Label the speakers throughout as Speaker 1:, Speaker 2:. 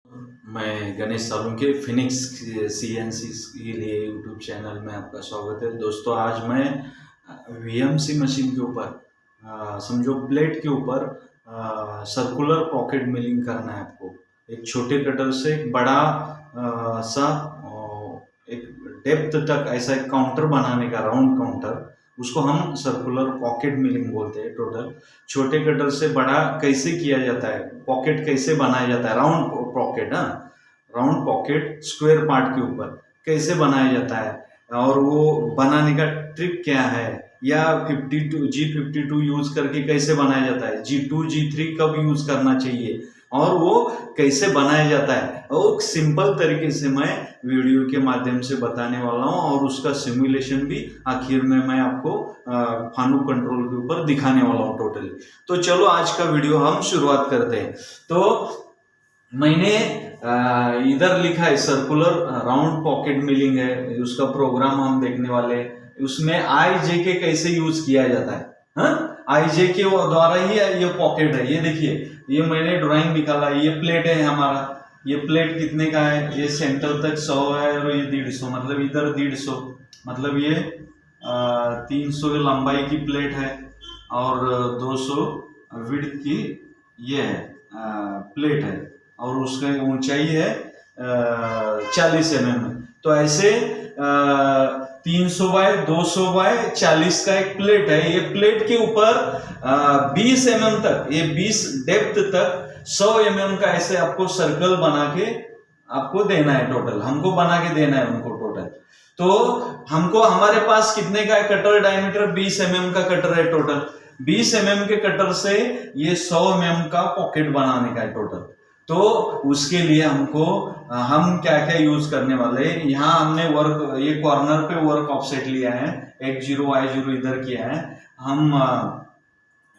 Speaker 1: मैं Ganesh Salunke Phoenix CNC के लिए यूट्यूब चैनल में आपका स्वागत है। दोस्तों आज मैं वीएमसी मशीन के ऊपर समझो प्लेट के ऊपर सर्कुलर पॉकेट मिलिंग करना है आपको। एक छोटे कटर से एक बड़ा सा एक डेप्थ तक ऐसा एक काउंटर बनाने का, राउंड काउंटर, उसको हम सर्कुलर पॉकेट मिलिंग बोलते हैं। टोटल छोटे कटर से बड़ा कैसे किया जाता है, पॉकेट कैसे बनाया जाता है, round pocket, round pocket square part के ऊपर कैसे बनाया जाता है और वो बनाने का ट्रिक क्या है, या 52 G52 यूज करके कैसे बनाया जाता है, G2 G3 कब यूज करना चाहिए और वो कैसे बनाया जाता है, वो सिंपल तरीके से मैं वीडियो के माध्यम से बताने वाला हूँ और उसका सिमुलेशन भी आखिर में मैं आपको फानुक कंट्रोल के ऊपर दिखाने वाला हूँ टोटली। तो चलो आज का वीडियो हम शुरुआत करते हैं। तो मैंने इधर लिखा है सर्कुलर राउंड पॉकेट मिलिंग है, उसका प्रोग्राम हम देखने वाले हैं। उसमें IJK कैसे यूज किया जाता है, IJK द्वारा ही ये पॉकेट है। ये देखिए, ये मैंने ड्राइंग निकाला, ये प्लेट है हमारा। ये प्लेट कितने का है, ये सेंटर तक 100 है और ये 150, मतलब इधर 150, मतलब ये 300 लंबाई की प्लेट है और 200 विड्थ की ये है प्लेट है और उसका ऊंचाई है 40 mm। तो ऐसे 300 बाय 200 बाय 40 का एक प्लेट है। ये प्लेट के ऊपर 20 mm तक, ये 20 डेप्थ तक 100 mm का ऐसे आपको सर्कल बना के आपको देना है। टोटल हमको बना के देना है उनको टोटल। तो हमको हमारे पास कितने का है कटर डायमीटर, 20 mm का कटर है टोटल। 20 mm के कटर से ये 100 mm का पॉकेट बनाने का है टोटल। तो उसके लिए हमको हम क्या क्या यूज करने वाले हैं, यहाँ हमने वर्क, ये कॉर्नर पे वर्क ऑफसेट लिया है, X0 Y0 इधर किया है। हम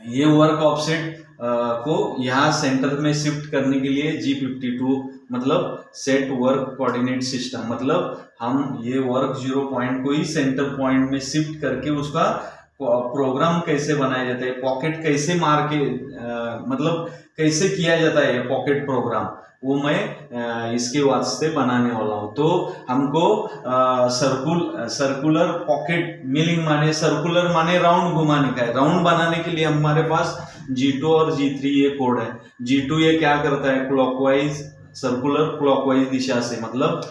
Speaker 1: ये वर्क ऑफसेट को यहाँ सेंटर में शिफ्ट करने के लिए G52 मतलब सेट वर्क कोऑर्डिनेट सिस्टम, मतलब हम ये वर्क 0 पॉइंट को ही सेंटर पॉइंट में शिफ्ट करके उसका प्रोग्राम कैसे बनाया जाता है, पॉकेट कैसे मार के मतलब कैसे किया जाता है ये पॉकेट प्रोग्राम, वो मैं इसके वास्ते बनाने वाला हूँ। तो हमको सर्कुलर पॉकेट मिलिंग माने, सर्कुलर माने राउंड घुमाने का है। राउंड बनाने के लिए हमारे पास G2 और G3 ये कोड है। G2 ये क्या करता है, क्लॉकवाइज, सर्कुलर क्लॉकवाइज दिशा से, मतलब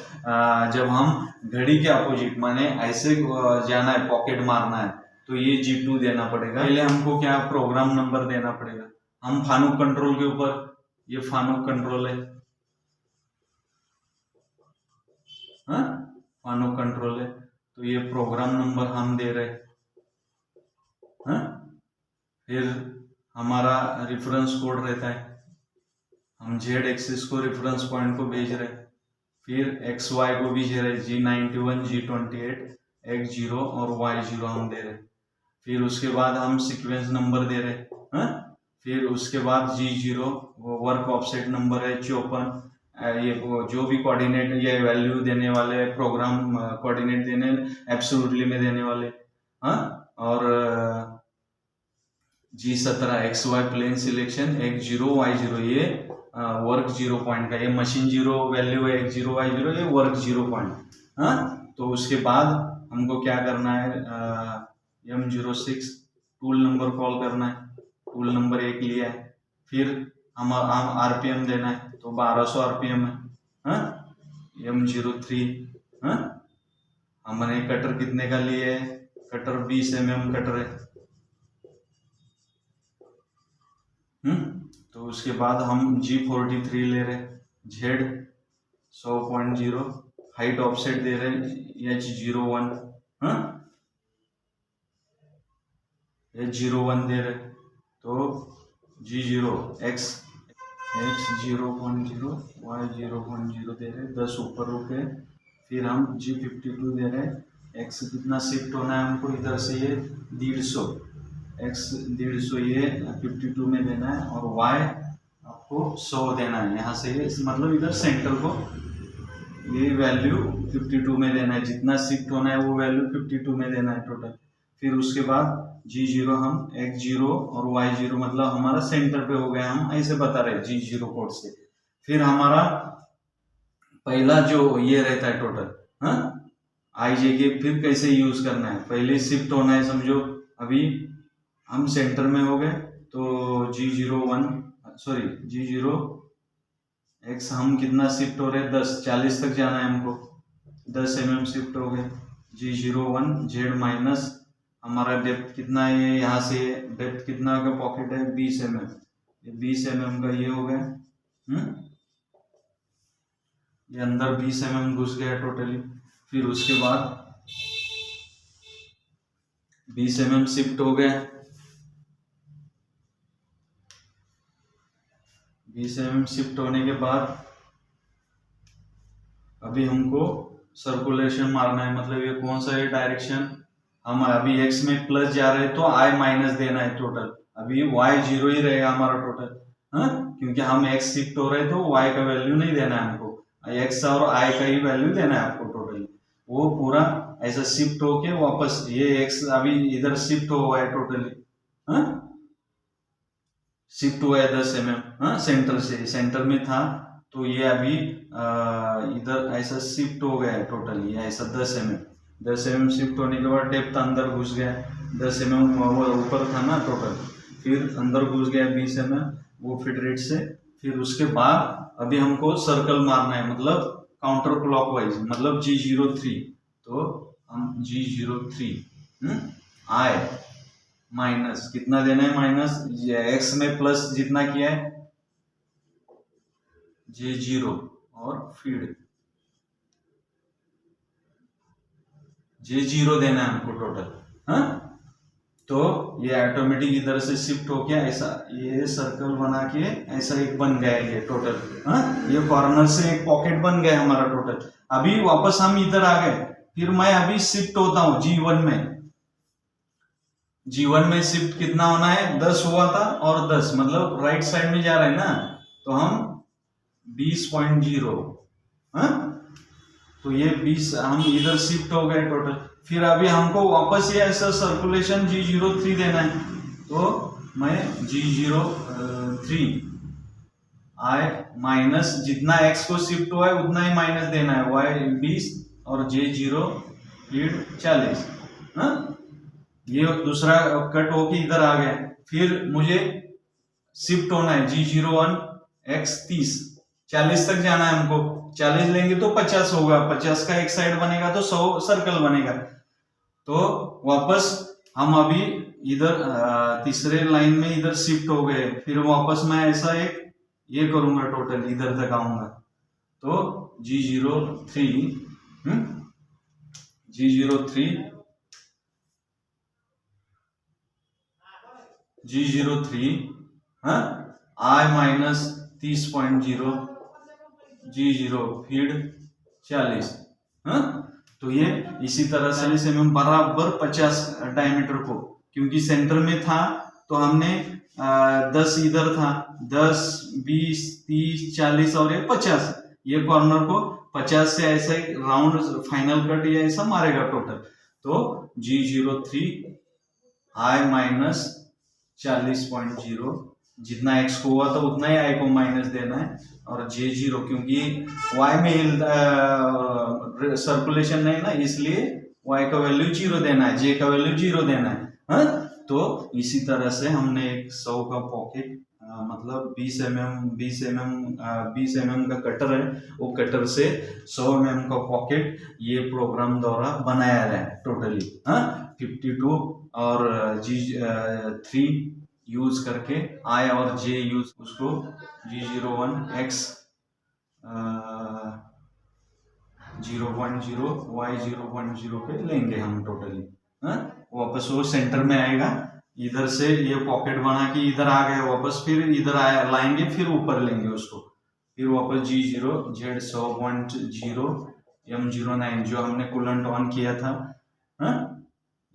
Speaker 1: जब हम घड़ी के अपोजिट माने ऐसे जाना है, पॉकेट मारना है, तो ये G2 देना पड़ेगा। पहले हमको क्या प्रोग्राम नंबर देना पड़ेगा। हम फानुक कंट्रोल के ऊपर, ये फानुक कंट्रोल है, फानुक कंट्रोल है, तो ये प्रोग्राम नंबर हम दे रहे हैं। फिर हमारा रेफरेंस कोड रहता है, हम Z एक्सिस को रेफरेंस पॉइंट को भेज रहे हैं, फिर XY को भेज रहे हैं, G91 G28 X0 और Y0 हम दे रहे हैं। फिर उसके बाद हम सीक्वेंस नंबर दे रहे हैं। फिर उसके बाद G0 वर्क ऑफसेट नंबर है 54, ये जो भी कोऑर्डिनेट या वैल्यू देने वाले, प्रोग्राम कोऑर्डिनेट देने एब्सोल्युटली में देने वाले, और G17 XY plane selection X0 Y0, ये वर्क 0 पॉइंट का, ये मशीन 0 वैल्यू है, X0 Y0, ये वर्क 0 पॉइंट। तो उसके बाद हमको क्या करना है, M06 टूल नंबर कॉल करना है, टूल नंबर 1 लिया है। फिर हम RPM देना है, तो 1200 RPM है। M03, हमने कटर कितने का लिए है, कटर 20 mm कटर है। तो उसके बाद हम G43 ले रहे, Z 100.0, हाइट ऑफसेट दे रहे H01, H01 दे रहे, तो G0 X 0.0 Y 0.0 दे रहे, 10 ऊपर रुके। फिर हम G52 दे रहे, X कितना शिफ्ट होना है हमको, इधर से ये 150, X 150 ये 52 में देना है, और Y आपको 100 देना है यहाँ से, ये मतलब इधर सेंटर को ये वैल्यू 52 में देना है, जितना शिफ्ट होना है वो वैल्यू 52 में देना है टोटल। फिर उसके बाद G0 हम X0 और Y0, मतलब हमारा सेंटर पे हो गया, हम ऐसे बता रहे G0 कोड से। फिर हमारा पहला जो ये रहता है टोटल, हाँ आई जे के, फिर कैसे यूज करना है, पहले शिफ्ट होना है। समझो अभी हम सेंटर में हो गए, तो G01 सॉरी G0 x हम कितना शिफ्ट हो रहे हैं, 10 40 तक जाना है हमको, 10 mm शिफ्ट हो गए। G01 Z माइनस हमारा डेप्थ कितना है, यहाँ से डेप्थ कितना का पॉकेट है 20 mm, ये 20 mm का ये हो गया, ये अंदर 20 mm घुस गया टोटली। फिर उसके बाद 20 mm शिफ्ट हो गया, 20 mm शिफ्ट होने के बाद अभी हमको सर्कुलेशन मारना है, मतलब ये कौन सा है डायरेक्शन, हम अभी x में प्लस जा रहे हैं तो i माइनस देना है टोटल, अभी y 0 ही रहेगा हमारा टोटल, हाँ क्योंकि हम x शिफ्ट हो रहे हैं तो y का वैल्यू नहीं देना है हमको, x और i का ही वैल्यू देना है आपको टोटल। वो पूरा ऐसा शिफ्ट होके वापस ये x अभी इधर शिफ्ट हुआ है टोटली, हाँ शिफ्ट हुआ है 10 mm, हाँ सेंटर से, सेंटर में था तो ये अभी इधर ऐसा शिफ्ट हो गया है टोटली, ऐसा 10 mm शिफ्ट होने के बाद डेप्थ अंदर घुस गया, 10 mm ऊपर था ना टोटल, फिर अंदर घुस गया 20 mm वो फीड रेट से। फिर उसके बाद अभी हमको सर्कल मारना है, मतलब काउंटर क्लॉकवाइज, मतलब G03, तो हम G03 आई माइनस कितना देना है, माइनस x में प्लस जितना किया है J0 और फीड J0 देना है हमको टोटल, हाँ तो ये ऑटोमेटिक इधर से शिफ्ट हो गया, ऐसा ये सर्कल बना के ऐसा एक बन गया ये टोटल, हाँ ये कॉर्नर से एक पॉकेट बन गया हमारा टोटल। अभी वापस हम इधर आ गए, फिर मैं अभी शिफ्ट होता हूँ G1 में, G1 में शिफ्ट कितना होना है, 10 हुआ था और 10 मतलब राइट साइड में जा रहे हैं ना, तो हम 20.0, हाँ तो ये 20 हम इधर शिफ्ट हो गए टोटल। फिर अभी हमको वापस ये ऐसा सर्कुलेशन G03 देना है, तो मैं G03 आई माइनस जितना x को शिफ्ट हुआ है उतना ही माइनस देना है, y 20 और J0 फीड 40, हाँ ये दूसरा कट होके इधर आ गया। फिर मुझे शिफ्ट होना है G01 x 30, 40 तक जाना है हमको, 40 लेंगे तो 50 होगा, 50 का एक साइड बनेगा तो 100 सर्कल बनेगा। तो वापस हम अभी इधर तीसरे लाइन में इधर शिफ्ट हो गए, फिर वापस मैं ऐसा एक ये करूंगा टोटल, इधर तक आऊंगा, तो G03 हाँ आई माइनस 30.0 G0 फीड 40, हाँ तो ये इसी तरह से हम बराबर 50 डायमीटर को, क्योंकि सेंटर में था तो हमने 10 इधर था, 10 20 30 40 और ये 50, ये कॉर्नर को 50 से ऐसा एक राउंड फाइनल कट ये ऐसा मारेगा टोटल। तो G03 आई माइनस 40.0, जितना x को हुआ था उतना ही i को माइनस देना है, और J0 क्योंकि y में सर्कुलेशन नहीं ना, इसलिए y का वैल्यू 0 देना है, j का वैल्यू 0 देना है, हाँ तो इसी तरह से हमने एक 100 का पॉकेट मतलब 20 mm का कटर है, वो कटर से 100 mm का पॉकेट ये प्रोग्राम द्वारा बनाया है टोटली, हाँ 52 और G3 यूज करके I और J यूज उसको G01 x 0.0 y 0.0 पे लेंगे हम टोटली, हाँ वापस वो सेंटर में आएगा, इधर से ये पॉकेट बना के इधर आ गए वापस, फिर इधर लाएंगे, फिर ऊपर लेंगे उसको, फिर वापस G0 Z 100.0 M09 जो हमने कूलेंट ऑन किया था, हाँ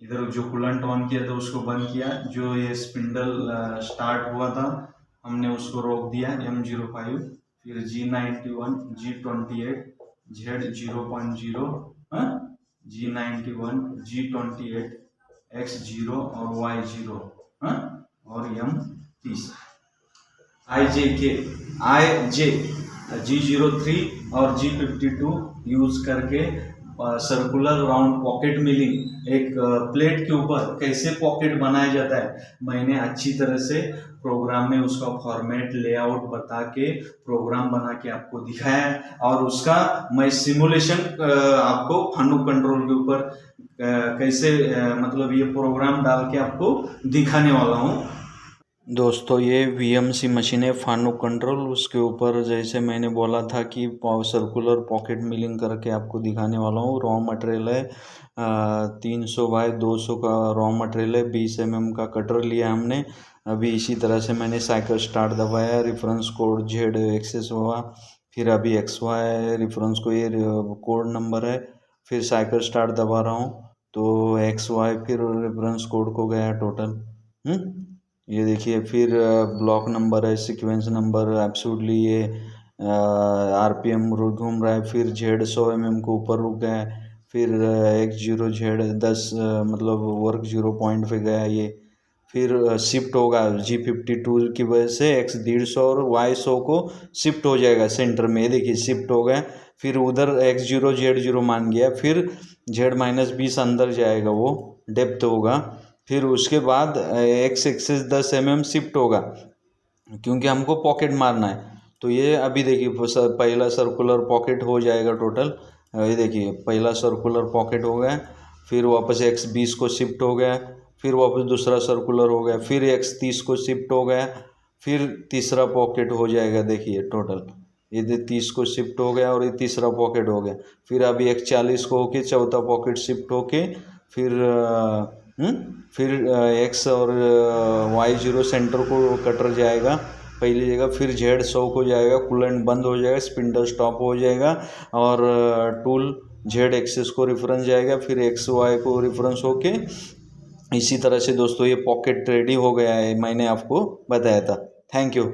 Speaker 1: इधर जो कूलेंट ऑन किया था उसको बंद किया, जो ये स्पिंडल स्टार्ट हुआ था हमने उसको रोक दिया M05, फिर G91 G28 Z 0.0 G91 G28 X0 और Y0 और M30 IJ G03 और G52 यूज़ करके सर्कुलर राउंड पॉकेट मिलिंग एक प्लेट के ऊपर कैसे पॉकेट बनाया जाता है, मैंने अच्छी तरह से प्रोग्राम में उसका फॉर्मेट लेआउट बता के प्रोग्राम बना के आपको दिखाया है। और उसका मैं सिमुलेशन आपको फानुक कंट्रोल के ऊपर कैसे मतलब ये प्रोग्राम डाल के आपको दिखाने वाला हूँ। दोस्तों ये VMC मशीन है फानुक कंट्रोल, उसके ऊपर जैसे मैंने बोला था कि सर्कुलर पॉकेट मिलिंग करके आपको दिखाने वाला हूँ। रॉ मटेरियल है 300 बाय 200 का रॉ मटेरियल है। 20 mm का कटर लिया हमने। अभी इसी तरह से मैंने साइकिल स्टार्ट दबाया, रेफरेंस कोड Z एक्सेस हुआ, फिर अभी XY रेफरेंस को ये कोड नंबर है, फिर साइकिल स्टार्ट दबा रहा हूँ तो XY फिर रेफरेंस कोड को गया टोटल। ये देखिए फिर ब्लॉक नंबर है, सीक्वेंस नंबर, एब्सोल्युटली ये RPM घूम रहा है, फिर Z 100 mm को ऊपर रुक गया है, फिर X0 Z 10 मतलब वर्क 0 पॉइंट पे गया ये, फिर शिफ्ट होगा G52 की वजह से X 150 और Y 100 को शिफ्ट हो जाएगा सेंटर में। ये देखिए शिफ्ट हो गया, फिर उधर X0 Z0 मान गया, फिर Z-20 अंदर जाएगा, वो डेप्थ होगा। फिर उसके बाद X एक्सेस 10 mm शिफ्ट होगा क्योंकि हमको पॉकेट मारना है। तो ये अभी देखिए पहला सर्कुलर पॉकेट हो जाएगा टोटल। ये देखिए पहला सर्कुलर पॉकेट हो गया, फिर वापस X20 को शिफ्ट हो गया, फिर वापस दूसरा सर्कुलर हो गया, फिर X30 को शिफ्ट हो गया, फिर तीसरा पॉकेट हो जाएगा। देखिए टोटल ये 30 को शिफ्ट हो गया और ये तीसरा पॉकेट हो गया। फिर अभी X40 को होके चौथा पॉकेट शिफ्ट होके फिर X और Y0 सेंटर को कटर जाएगा पहली जगह, फिर Z100 को जाएगा, कूलेंट बंद हो जाएगा, स्पिंडल स्टॉप हो जाएगा और टूल Z एक्सेस को रेफरेंस जाएगा, फिर XY को रेफरेंस होके इसी तरह से दोस्तों ये पॉकेट रेडी हो गया है, मैंने आपको बताया था। Thank you.